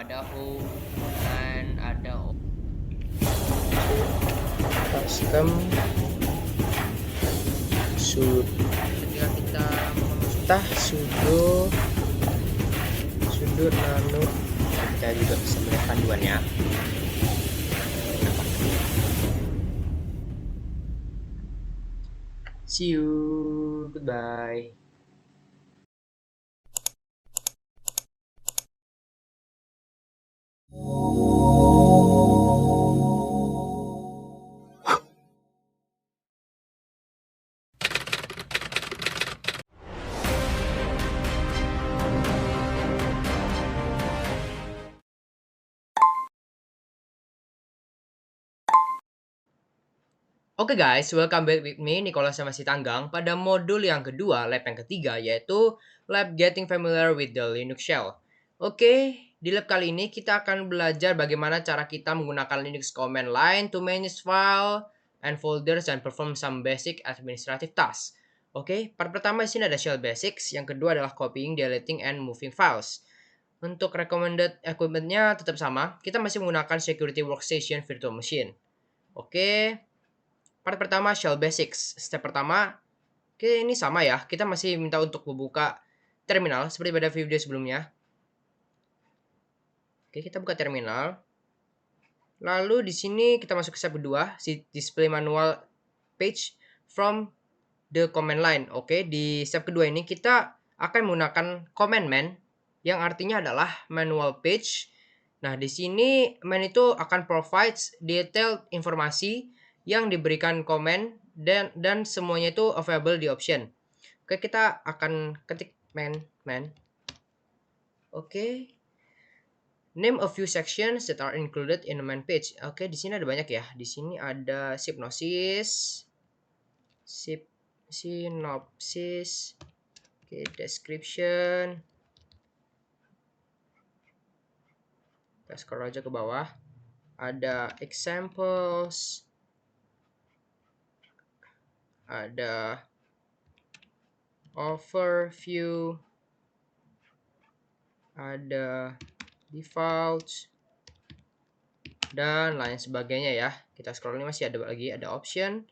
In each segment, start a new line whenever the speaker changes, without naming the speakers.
ada home dan ada
custom
ketika kita
tah sudo nano. Kita juga bisa melihat panduannya. See you, goodbye. Oke guys, welcome back with me, Nicholas sama si Tanggang, pada modul yang kedua, lab yang ketiga, yaitu lab Getting Familiar with the Linux Shell. Oke, di lab kali ini kita akan belajar bagaimana cara kita menggunakan Linux command line to manage file and folders and perform some basic administrative tasks. Oke, part pertama di sini ada shell basics, yang kedua adalah copying, deleting, and moving files. Untuk recommended equipment-nya tetap sama, kita masih menggunakan security workstation virtual machine. Oke, part pertama shell basics. Step pertama, oke ini sama ya. Kita masih minta untuk membuka terminal seperti pada video sebelumnya. Oke, kita buka terminal. Lalu di sini kita masuk ke step kedua, display manual page from the command line. Oke, di step kedua ini kita akan menggunakan command man yang artinya adalah manual page. Nah, di sini man itu akan provides detailed informasi yang diberikan command dan semuanya itu available di option. Oke, kita akan ketik man. Oke. Name a few sections that are included in the main page. Oke, di sini ada banyak ya. Di sini ada synopsis, oke, description. Kita scroll aja ke bawah. Ada examples, ada overview, ada defaults, dan lain sebagainya ya. Kita scroll ini masih ada lagi, ada option,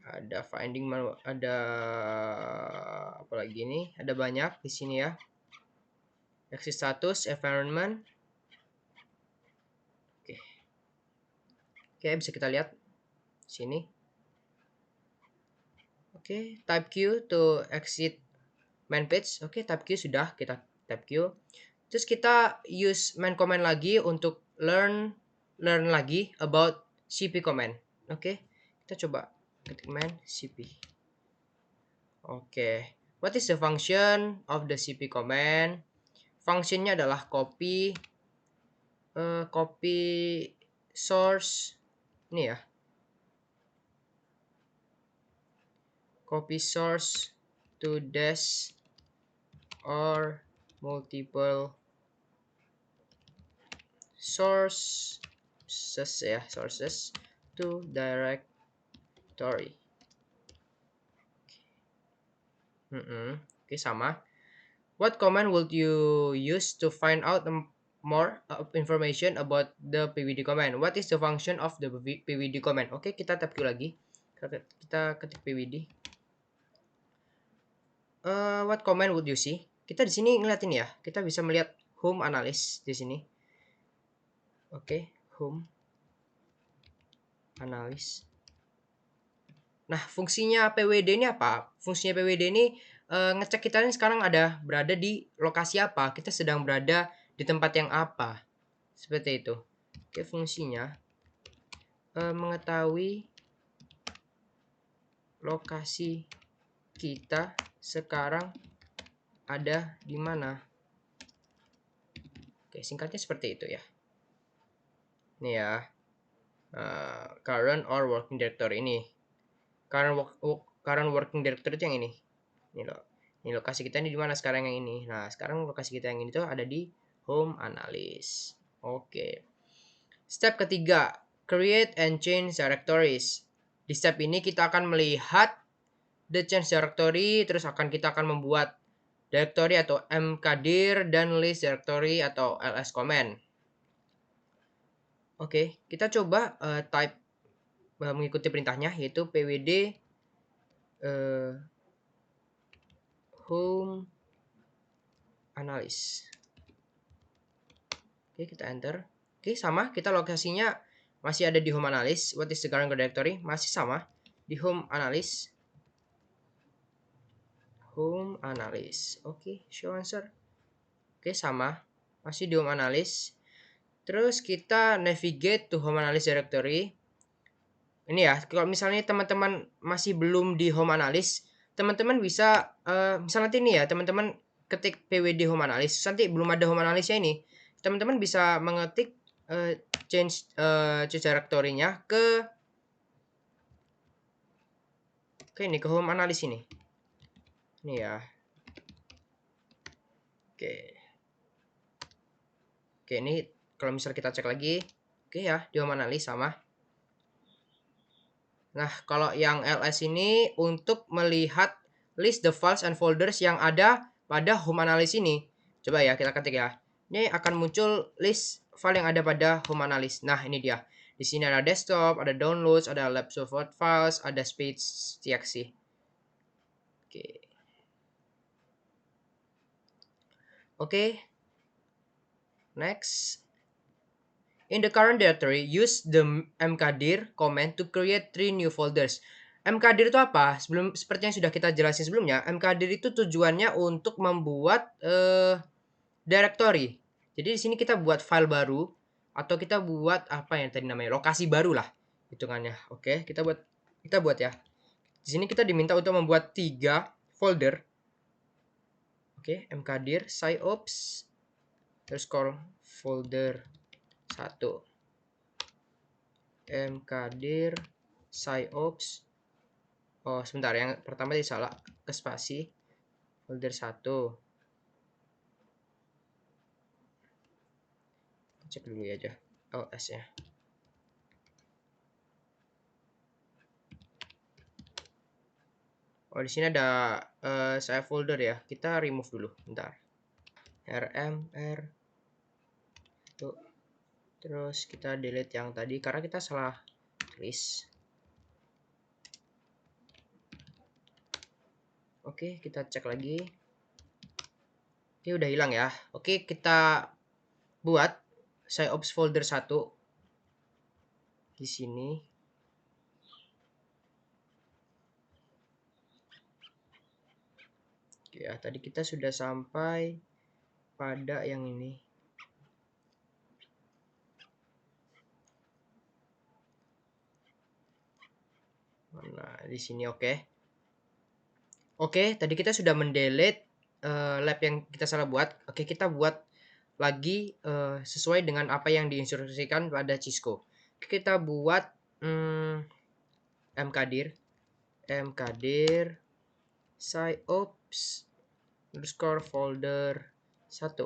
ada finding manual, ada apa lagi nih? Ada banyak di sini ya. Exit status, environment. Oke, bisa kita lihat sini. Oke, type Q to exit main page. Oke, type Q sudah, kita type Q. Terus kita use main command lagi untuk learn lagi about cp command. Oke, kita coba ketik main cp. Oke, what is the function of the cp command? Fungsinya adalah copy source ini ya. Copy source to dash or multiple sources to directory. Oke, sama. What command would you use to find out more information about the pwd command? What is the function of the pwd command? Oke, kita tap Q lagi. Kita ketik pwd. What command would you see? Kita di sini ngeliatin ya. Kita bisa melihat home analysis di sini. Oke, home analysis. Nah, fungsinya pwd ini apa? Fungsinya pwd ini ngecek kita ini sekarang berada di lokasi apa, kita sedang berada di tempat yang apa, seperti itu. Oke, fungsinya mengetahui lokasi kita sekarang ada di mana. Oke, singkatnya seperti itu ya. Ini ya, current or working directory ini. Current working directory itu yang ini. Ini loh. Ini lokasi kita ini di mana sekarang yang ini. Nah, sekarang lokasi kita yang ini tuh ada di home analysis. Oke. Step ketiga, create and change directories. Di step ini kita akan melihat the change directory, terus kita akan membuat directory atau mkdir dan list directory atau ls command. Oke, kita coba type mengikuti perintahnya, yaitu pwd home analysis. Oke, kita enter. Oke, sama, kita lokasinya masih ada di home analysis. What is the current directory? Masih sama di home analysis. Home analysis. Oke, show answer. Oke, sama, masih di home analysis. Terus kita navigate to home analysis directory. Ini ya, kalau misalnya teman-teman masih belum di home analysis, teman-teman bisa misalnya nanti ini ya, teman-teman ketik pwd home analysis, nanti belum ada home analysisnya ini, teman-teman bisa mengetik change directory-nya ke ini, ke home analysis ini. Ini ya. Oke. Oke, ini kalau misal kita cek lagi, oke ya, di home analysis sama. Nah, kalau yang ls ini untuk melihat list the files and folders yang ada pada home analysis ini. Coba ya, kita ketik ya. Ini akan muncul list file yang ada pada home analysis. Nah, ini dia. Di sini ada desktop, ada downloads, ada lab support files, ada space.txt. Oke. Oke. Next. In the current directory, use the mkdir command to create 3 new folders. Mkdir itu apa? Seperti yang sudah kita jelasin sebelumnya, mkdir itu tujuannya untuk membuat directory. Jadi di sini kita buat file baru atau kita buat apa yang tadi namanya, lokasi baru lah hitungannya. Oke, kita buat ya. Di sini kita diminta untuk membuat 3 folder. Oke, mkdir sciops terus call folder 1. mkdir sciops. Oh, sebentar, yang pertama tadi salah, ke spasi. Folder 1. Cek dulu aja ls-nya. Oh, di sini ada saya folder ya. Kita remove dulu, bentar. rmr. Tuh. Terus kita delete yang tadi karena kita salah tulis. Oke, kita cek lagi. Oke, udah hilang ya. Oke, kita buat sciops folder 1 di sini. Oke, ya, tadi kita sudah sampai pada yang ini. Nah, di sini oke. Oke, tadi kita sudah mendelete lab yang kita salah buat. Oke, kita buat lagi sesuai dengan apa yang diinstruksikan pada Cisco. Kita buat mkdir sciops underscore folder 1.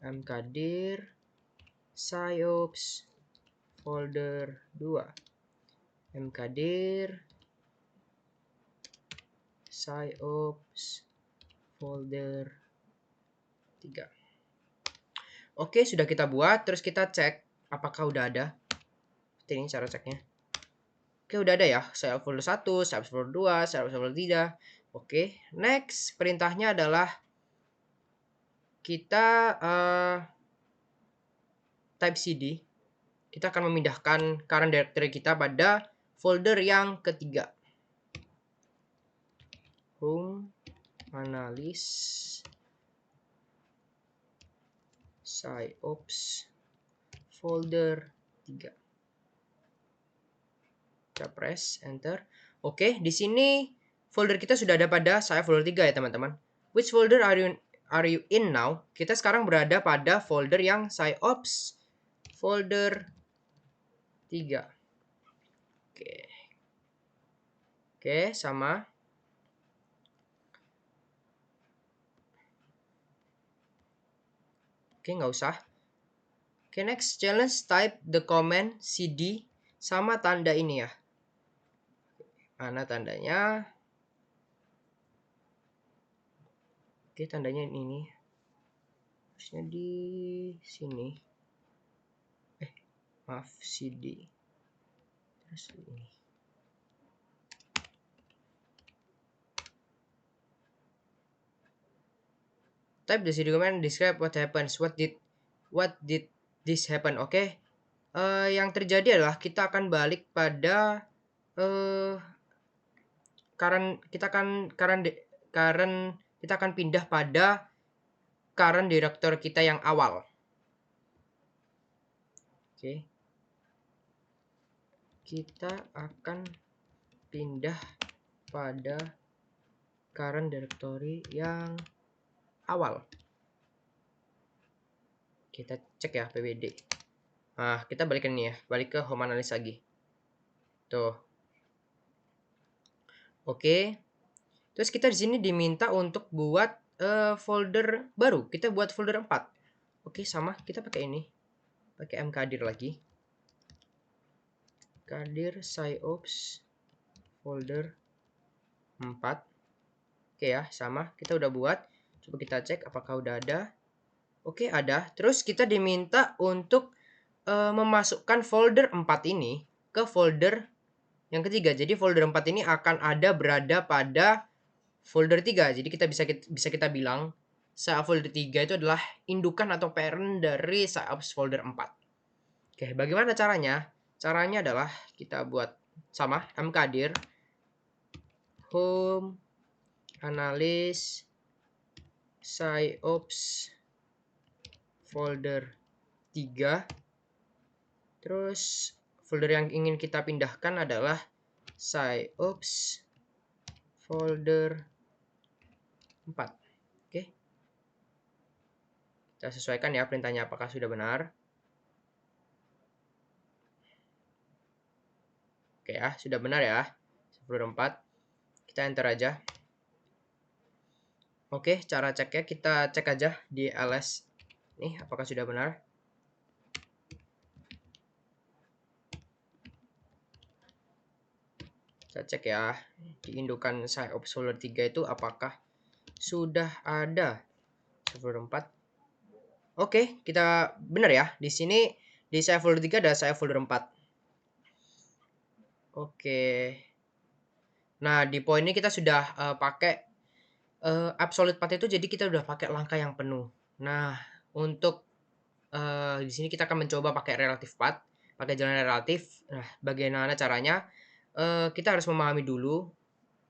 mkdir sciops folder 2. mkdir sciops folder 3. Oke, sudah kita buat. Terus kita cek apakah udah ada. Ini cara ceknya. Oke, udah ada ya. Sciops folder 1, sciops folder 2, sciops folder 3. Oke, next perintahnya adalah kita type cd. Kita akan memindahkan current directory kita pada folder yang ketiga. Home analysis sciops folder 3. Kita press enter. Oke, di sini folder kita sudah ada pada sciops folder 3 ya, teman-teman. Which folder are you in now? Kita sekarang berada pada folder yang sciops folder 3. Oke. Oke, sama. Oke, nggak usah. Oke, next challenge type the command cd sama tanda ini ya. Mana tandanya? Oke, tandanya ini. Harusnya di sini. Maaf, CD. Terus ini. Type the CD command, describe what happens. What did this happen? Oke. Yang terjadi adalah kita akan balik pada current kita akan pindah pada current director kita yang awal. Oke. Kita akan pindah pada current directory yang awal. Kita cek ya pwd. Nah, kita balik ke ini ya, balik ke home analysis lagi. Tuh. Oke. Terus kita di sini diminta untuk buat folder baru. Kita buat folder 4. Oke, sama. Kita pakai ini. Pakai mkdir lagi. Kadir sciops folder 4. Oke ya, sama. Kita udah buat. Coba kita cek apakah udah ada. Oke, ada. Terus kita diminta untuk memasukkan folder 4 ini ke folder yang ketiga. Jadi folder 4 ini akan berada pada folder 3. Jadi kita bisa kita bilang folder 3 itu adalah indukan atau parent dari folder 4. Oke, bagaimana caranya? Caranya adalah kita buat sama mkdir home analysis sciops folder 3. Terus folder yang ingin kita pindahkan adalah sciops folder 4. Oke. Kita sesuaikan ya perintahnya apakah sudah benar. Oke ya, sudah benar ya. Folder 4. Kita enter aja. Oke, cara ceknya kita cek aja di ls. Nih, apakah sudah benar? Kita cek ya di indukan sciops folder 3 itu apakah sudah ada folder 4. Oke, kita benar ya. Di sini di sciops folder 3 ada sciops folder 4. Oke. Nah, di poin ini kita sudah pakai absolute path itu, jadi kita udah pakai langkah yang penuh. Nah, untuk di sini kita akan mencoba pakai relative path, pakai jalan relatif. Nah, bagaimana caranya? Kita harus memahami dulu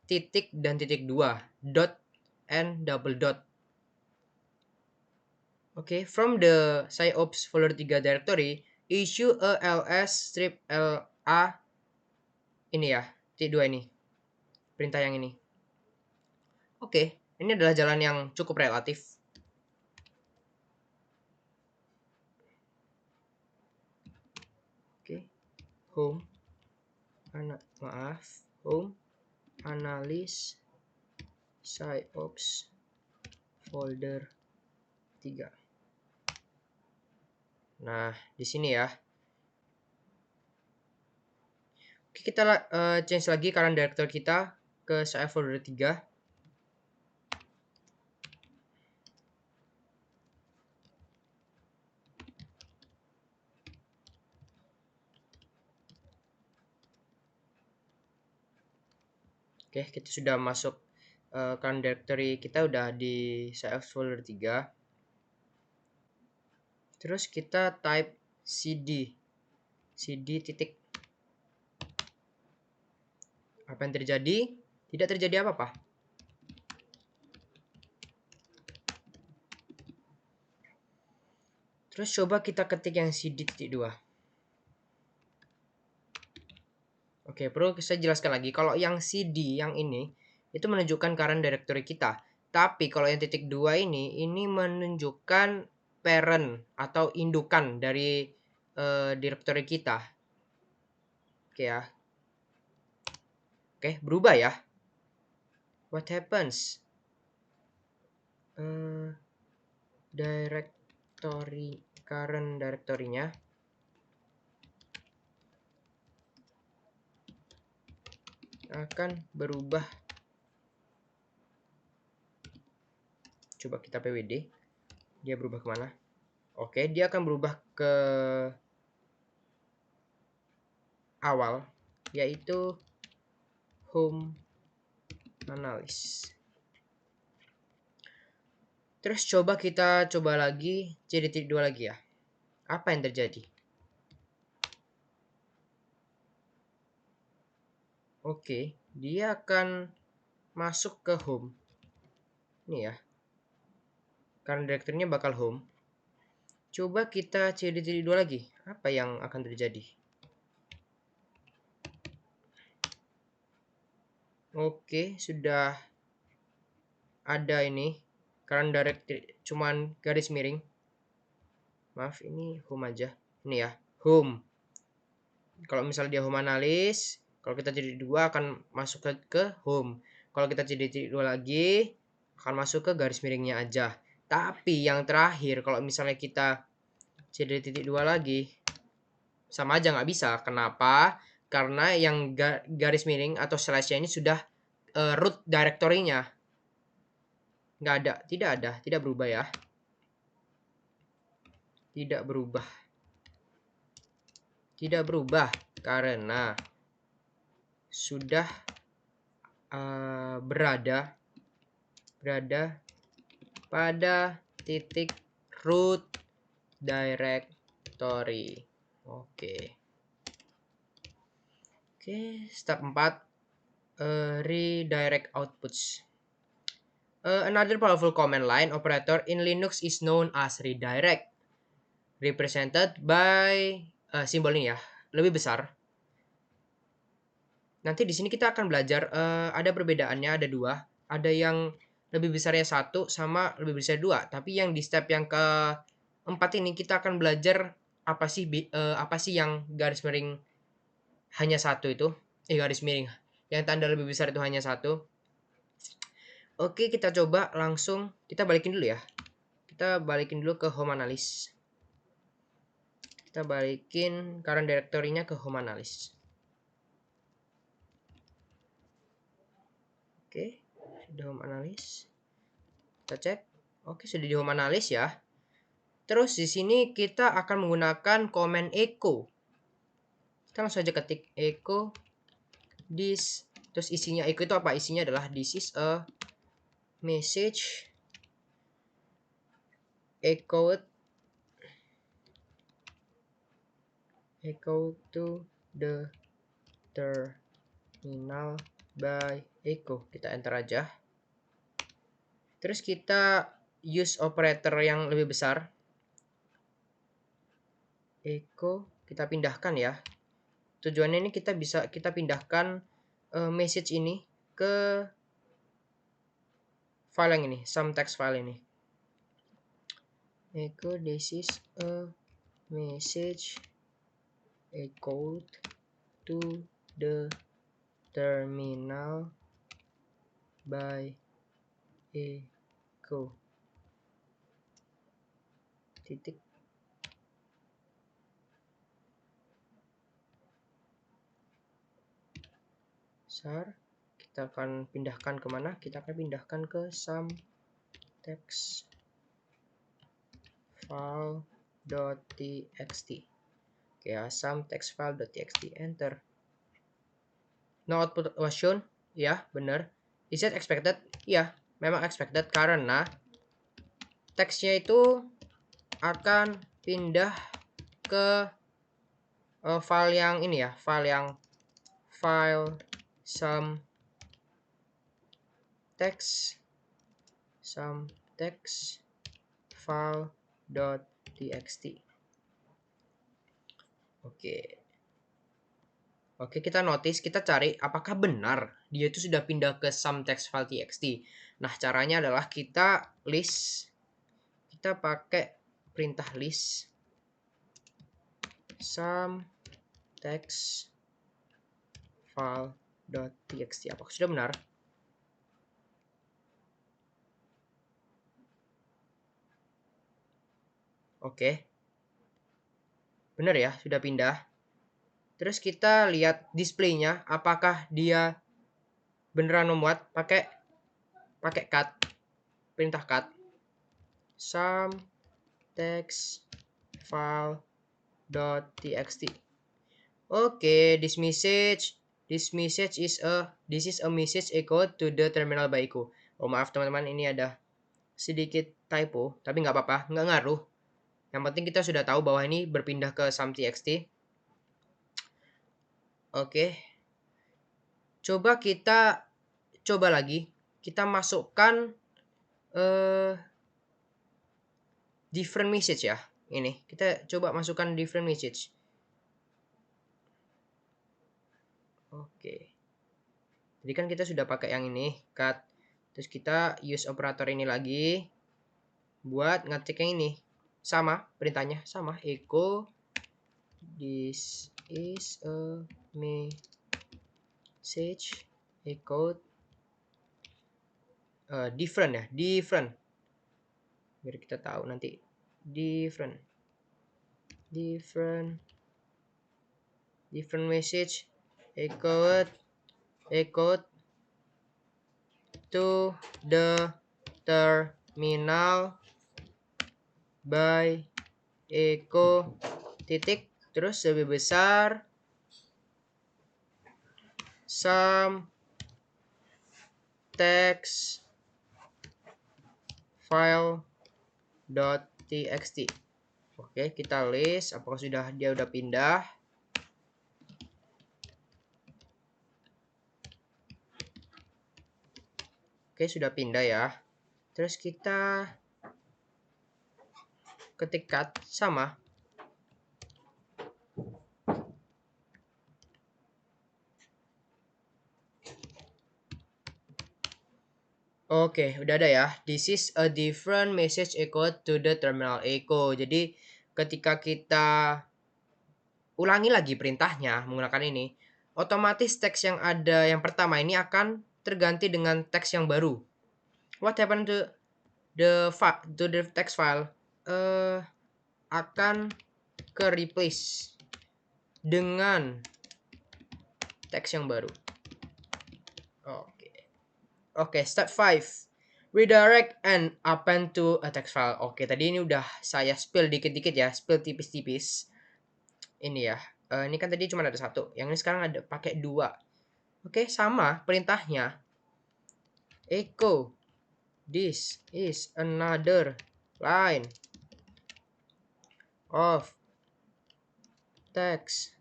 titik dan titik 2, dot and double dot. Oke, from the sciops folder 3 directory, issue a ls strip la ini ya, titik 2 ini. Perintah yang ini. Oke, ini adalah jalan yang cukup relatif. Oke, home analysis sciops folder 3. Nah, di sini ya. Oke, kita change lagi current directory kita ke sciops folder 3. Oke, kita sudah masuk current directory kita udah di sciops folder 3. Terus kita type cd titik. Apa yang terjadi? Tidak terjadi apa-apa. Terus coba kita ketik yang cd titik 2. Oke, perlu saya jelaskan lagi. Kalau yang cd yang ini itu menunjukkan current directory kita. Tapi kalau yang titik 2 ini menunjukkan parent atau indukan dari directory kita. Oke ya. Oke, berubah ya. What happens? Directory current directory-nya akan berubah Coba kita pwd. Dia berubah kemana? Oke, dia akan berubah ke awal, yaitu home analysis. Terus kita coba lagi cd2 lagi ya. Apa yang terjadi? Oke, dia akan masuk ke home. Ini ya. Karena direkturnya bakal home. Coba kita cd2 lagi. Apa yang akan terjadi? Oke, sudah ada ini. Karena directory cuman garis miring. Maaf, ini home aja. Ini ya, home. Kalau misalnya dia home analis, kalau kita cd2 akan masuk ke home. Kalau kita cd2 lagi, akan masuk ke garis miringnya aja. Tapi yang terakhir, kalau misalnya kita cd2 lagi, sama aja nggak bisa. Kenapa? Karena yang garis miring atau slash-nya ini sudah root directory-nya. Nggak ada, tidak berubah ya. Tidak berubah karena sudah berada pada titik root directory. Oke, step 4, redirect outputs. Another powerful command line operator in Linux is known as redirect, represented by simbol ini ya, lebih besar. Nanti di sini kita akan belajar ada perbedaannya, ada dua. Ada yang lebih besarnya 1 sama lebih besar 2. Tapi yang di step yang keempat ini kita akan belajar apa sih yang garis miring hanya 1 itu. Garis miring yang tanda lebih besar itu hanya 1. Oke, kita coba langsung kita balikin dulu ya. Kita balikin dulu ke home analysis. Kita balikin current directory-nya ke home analysis. Oke, sudah home analysis. Kita cek. Oke, sudah di home analysis ya. Terus di sini kita akan menggunakan command echo. Kita langsung aja ketik echo this. Terus isinya echo itu apa? Isinya adalah this is a message echo to the terminal by echo. Kita enter aja. Terus kita use operator yang lebih besar. Echo kita pindahkan ya. Tujuannya ini kita pindahkan message ini ke file yang ini, some text file ini. Echo this is a message echoed to the terminal by echo. Titik. Kita akan pindahkan kemana? Kita akan pindahkan ke some text file.txt. Oke ya, some text file.txt. Enter. No output was shown. Ya, benar. Is it expected? Ya, memang expected karena teksnya itu akan pindah ke file yang ini ya, file some text file.txt. Oke, kita notice, kita cari apakah benar dia itu sudah pindah ke some text file txt. Nah, caranya adalah kita pakai perintah list some text file.txt. Apakah sudah benar? Oke. Benar ya, sudah pindah. Terus kita lihat displaynya, apakah dia beneran memuat pakai cut, perintah cut. some text file.txt. Okay, this is a message echoed to the terminal by Eko. Oh maaf teman-teman, ini ada sedikit typo, tapi nggak apa-apa, nggak ngaruh. Yang penting kita sudah tahu bahwa ini berpindah ke some.txt. Oke. Coba lagi. Kita masukkan different message ya. Ini kita coba masukkan different message. Oke. Jadi kan kita sudah pakai yang ini, cut. Terus kita use operator ini lagi buat ngetik yang ini. Sama, perintahnya sama, echo this is a message echoed different ya, different. Biar kita tahu nanti different message echoed to the terminal by echo titik, terus lebih besar some text file.txt. Oke, kita list apakah dia udah pindah. Oke, sudah pindah ya. Terus kita ketik cut sama. Oke, udah ada ya. This is a different message echoed to the terminal echo. Jadi ketika kita ulangi lagi perintahnya menggunakan ini, otomatis teks yang ada yang pertama ini akan terganti dengan teks yang baru. What happened to the text file? Akan ke replace dengan teks yang baru. Oke, step 5. Redirect and append to a text file. Oke, tadi ini udah saya spill dikit-dikit ya, spill tipis-tipis. Ini ya. Ini kan tadi cuma ada satu. Yang ini sekarang ada pakai 2. Oke, sama perintahnya. Echo this is another line of text.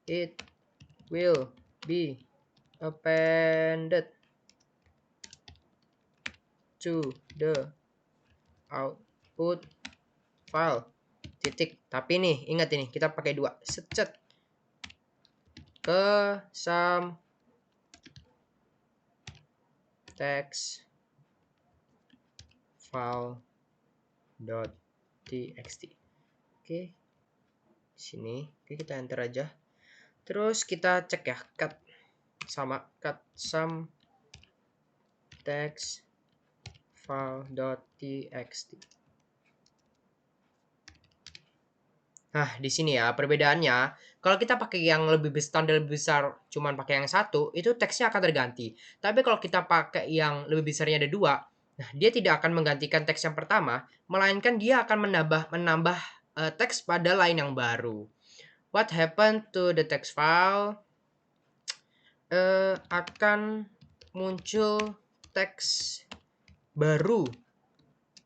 It will be appended to the output file. Titik. Tapi nih, ingat ini, kita pakai 2. Secet ke some text file.txt. Oke. Sini. Oke, kita enter aja. Terus kita cek ya, cut sama cut some text file.txt. Nah, di sini ya perbedaannya. Kalau kita pakai yang lebih standar lebih besar, cuman pakai yang satu, itu teksnya akan terganti. Tapi kalau kita pakai yang lebih besarnya ada 2, nah dia tidak akan menggantikan teks yang pertama, melainkan dia akan menambah teks pada line yang baru. What happened to the text file? Akan muncul teks baru.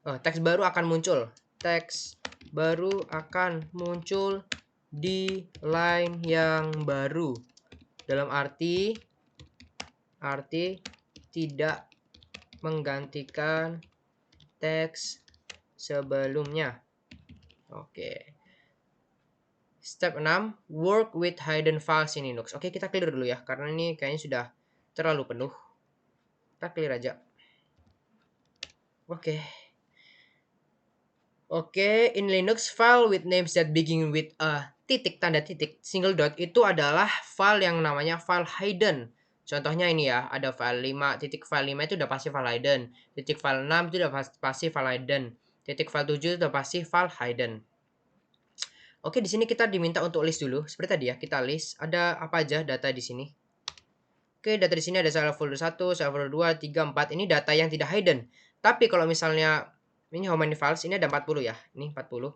Teks baru akan muncul. Teks baru akan muncul di line yang baru. Dalam arti tidak menggantikan teks sebelumnya. Oke. Step 6, work with hidden files in Linux. Oke, kita clear dulu ya, karena ini kayaknya sudah terlalu penuh. Kita clear aja. Oke, in Linux, file with names that begin with a titik, tanda titik, single dot, itu adalah file yang namanya file hidden. Contohnya ini ya, ada file 5, titik file 5 itu udah pasti file hidden. Titik file 6 itu udah pasti file hidden. Titik file 7 itu udah pasti file hidden. Oke, di sini kita diminta untuk list dulu. Seperti tadi ya, kita list. Ada apa aja data di sini? Oke, data di sini ada folder 1, folder 2, 3, 4. Ini data yang tidak hidden. Tapi kalau misalnya ini how many files, ini ada 40 ya. Ini 40.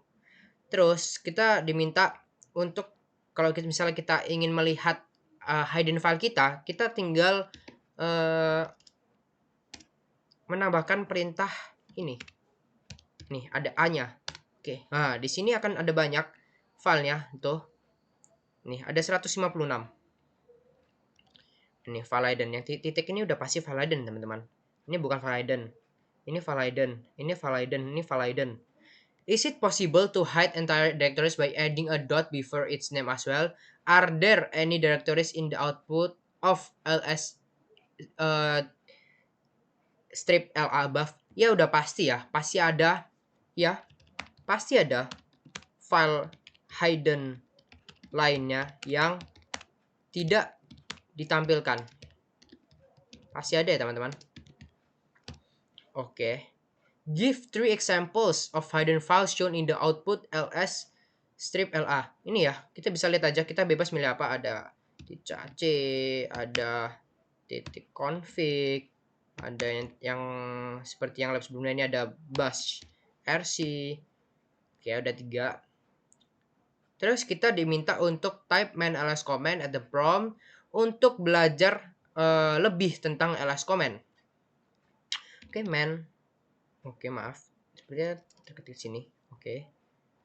Terus kita diminta untuk kalau misalnya kita ingin melihat hidden file kita tinggal menambahkan perintah ini. Nih, ada A-nya. Oke. Nah, di sini akan ada banyak filenya tuh. Nih, ada 156. Ini file hidden. Yang titik ini udah pasti file hidden, teman-teman. Ini bukan file hidden. Ini file hidden. Ini file hidden. Ini file hidden. Is it possible to hide entire directories by adding a dot before its name as well? Are there any directories in the output of ls strip LA above? Ya udah pasti ya, pasti ada ya, pasti ada file hidden lainnya yang tidak ditampilkan. Pasti ada ya teman-teman. Oke. Give 3 examples of hidden files shown in the output ls strip LA. Ini ya, kita bisa lihat aja, kita bebas milih apa. Ada .c, ada titik config, ada yang seperti yang lab sebelumnya, ini ada bash rc. Oke, ada 3. Terus kita diminta untuk type man ls command at the prompt untuk belajar lebih tentang ls command. Oke, man. Oke, maaf. Sepertinya terketik sini. Oke.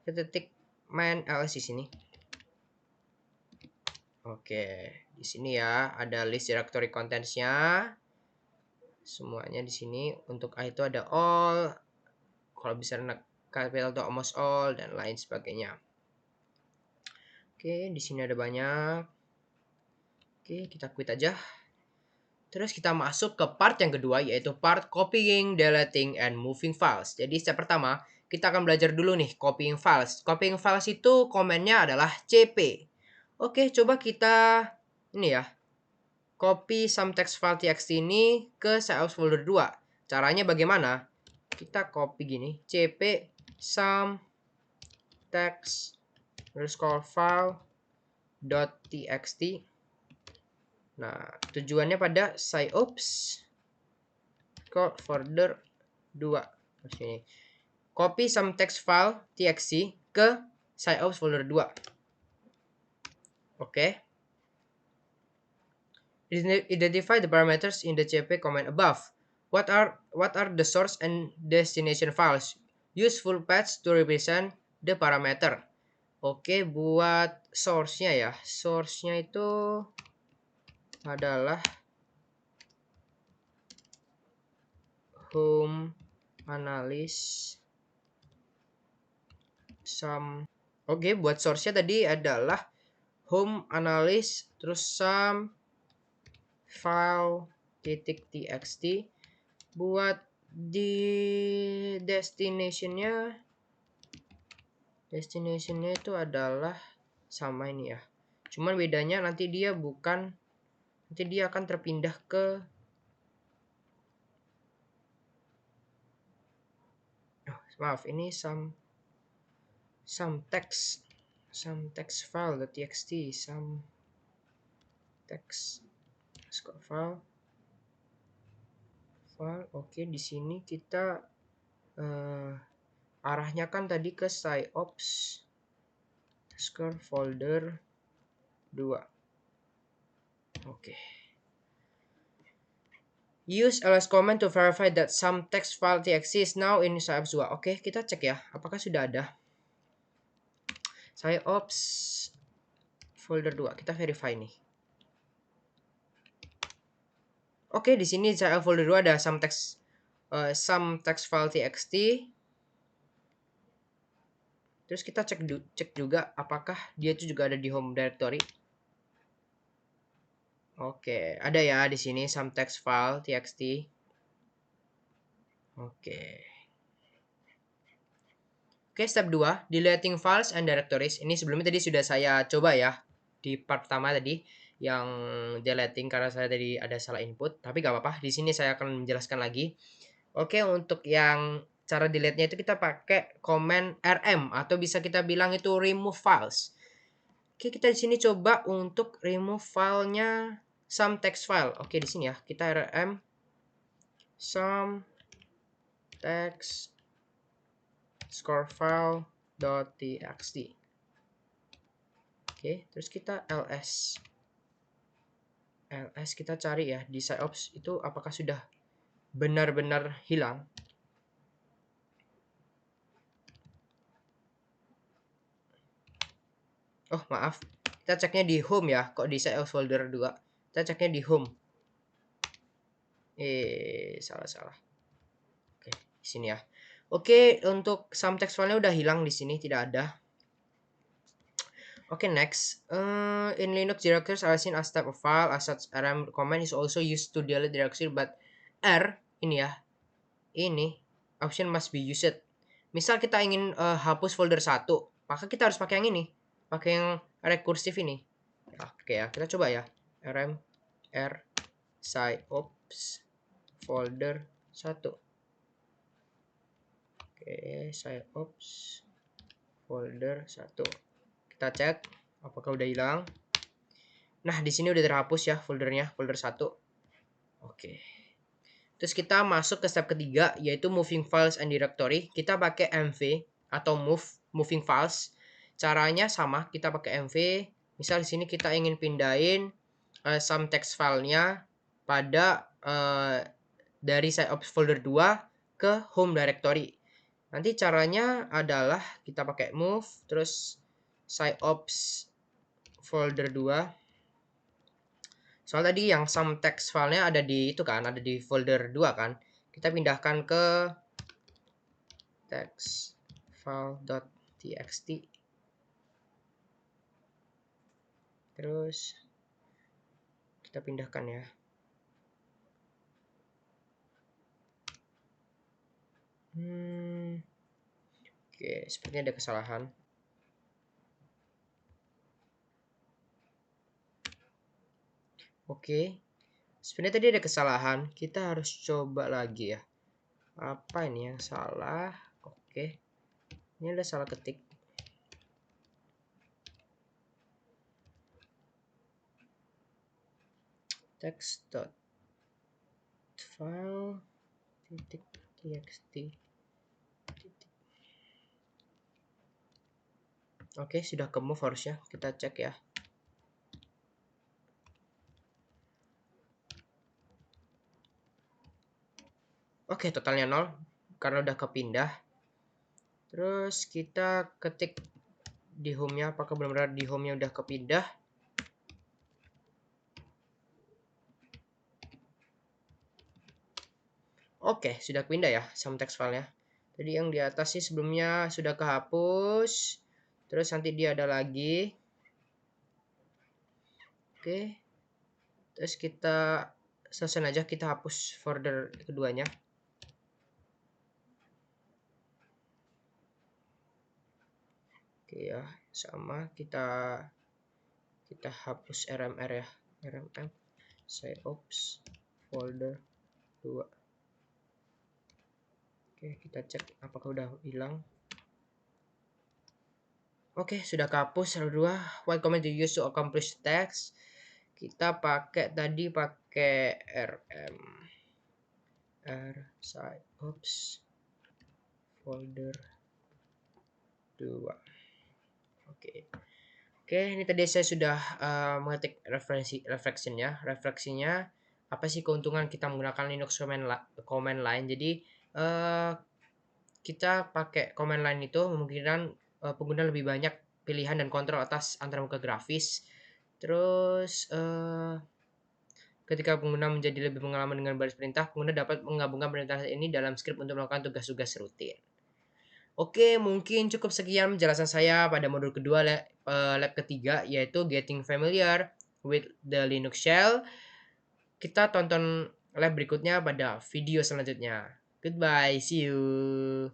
Kita ketik man ls di sini. Oke, di sini ya ada list directory contents-nya. Semuanya di sini. Untuk A itu ada all. Kalau bisa capital itu almost all dan lain sebagainya. Oke, di sini ada banyak. Oke, kita quit aja. Terus kita masuk ke part yang kedua, yaitu part copying, deleting, and moving files. Jadi step pertama, kita akan belajar dulu nih copying files. Copying files itu komennya adalah cp. Oke, coba kita ini ya, copy some text file txt ini ke CIOps folder 2. Caranya bagaimana? Kita copy gini, cp some text underscore file .txt. Nah, tujuannya pada CIOps folder 2. Sini. Copy some text file txt ke CIOps folder 2. Oke. Identify the parameters in the cp command above. What are the source and destination files? Use full paths to represent the parameter. Oke, buat source-nya ya. Source-nya itu adalah home analysis some. Oke, buat source-nya tadi adalah home analysis terus some file .txt. Buat di destination-nya itu adalah sama ini ya. Cuman bedanya nanti dia akan terpindah ke maaf, ini some text file .txt, some text file. Oke, di sini kita arahnya kan tadi ke CIOps folder 2. Oke. Use ls command to verify that some text file txt is now in CIOps 2. Oke, kita cek ya, apakah sudah ada CIOps folder 2. Kita verify nih. Oke, di sini CIOps folder 2 ada some text file txt. Terus kita cek juga apakah dia itu juga ada di home directory. Oke, ada ya di sini some text file txt. Oke, step 2, deleting files and directories. Ini sebelumnya tadi sudah saya coba ya di part pertama tadi yang deleting karena saya tadi ada salah input, tapi gak apa-apa. Di sini saya akan menjelaskan lagi. Oke, untuk yang cara delete-nya itu kita pakai command rm atau bisa kita bilang itu remove files. Oke, kita di sini coba untuk remove filenya some text file. Oke, di sini ya kita rm some text score file.txt. Oke, terus kita ls kita cari ya di SciOps itu apakah sudah benar-benar hilang. Oh maaf, kita ceknya di home ya, kok di SciOps folder 2. Kita ceknya di home. Salah. Oke, di sini ya. Oke, untuk some text file-nya udah hilang di sini, tidak ada. Oke, next. In Linux, directories are seen as type of file. As such, rm command is also used to delete directory, but R ini ya, ini option must be used. Misal kita ingin hapus folder 1, maka kita harus pakai yang ini, pakai yang rekursif ini. Oke ya, kita coba ya. rm r sciops folder 1. Oke, sciops folder 1. Kita cek apakah udah hilang. Nah, di sini udah terhapus ya foldernya, folder 1. Oke. Terus kita masuk ke step ketiga, yaitu moving files and directory. Kita pakai mv atau moving files. Caranya sama, kita pakai mv. Misal di sini kita ingin pindahin some text filenya pada dari sciops folder 2 ke home directory. Nanti caranya adalah kita pakai move, terus sciops folder 2. Soal tadi yang some text filenya ada di itu kan, ada di folder 2 kan. Kita pindahkan ke text file.txt. Terus kita pindahkan ya. Oke, sepertinya ada kesalahan. Oke, sebenarnya tadi ada kesalahan. Kita harus coba lagi ya. Apa ini yang salah? Oke, ini ada salah ketik. Text.file.txt. Oke, sudah ke move harusnya. Kita cek ya. Oke, totalnya 0 karena udah kepindah. Terus kita ketik di home-nya, apakah benar-benar di home-nya udah kepindah. Oke, sudah pindah ya some text file-nya. Tadi yang di atas sih sebelumnya sudah kehapus. Terus nanti dia ada lagi. Oke. Terus kita selesai aja, kita hapus folder keduanya. Oke ya, sama kita hapus rmr ya. rm sciops folder 2. Oke, kita cek apakah udah hilang. Oke, sudah kehapus R2. What command to use to accomplish text? Kita pakai rm sciops folder 2. Oke, ini tadi saya sudah mengetik refleksinya. Apa sih keuntungan kita menggunakan Linux command line? Jadi kita pakai command line itu memungkinkan pengguna lebih banyak pilihan dan kontrol atas antarmuka grafis. Terus ketika pengguna menjadi lebih pengalaman dengan baris perintah, pengguna dapat menggabungkan perintah ini dalam skrip untuk melakukan tugas-tugas rutin. Oke, mungkin cukup sekian penjelasan saya pada modul kedua lab ketiga, yaitu Getting Familiar with the Linux Shell. Kita tonton lab berikutnya pada video selanjutnya. Goodbye, see you.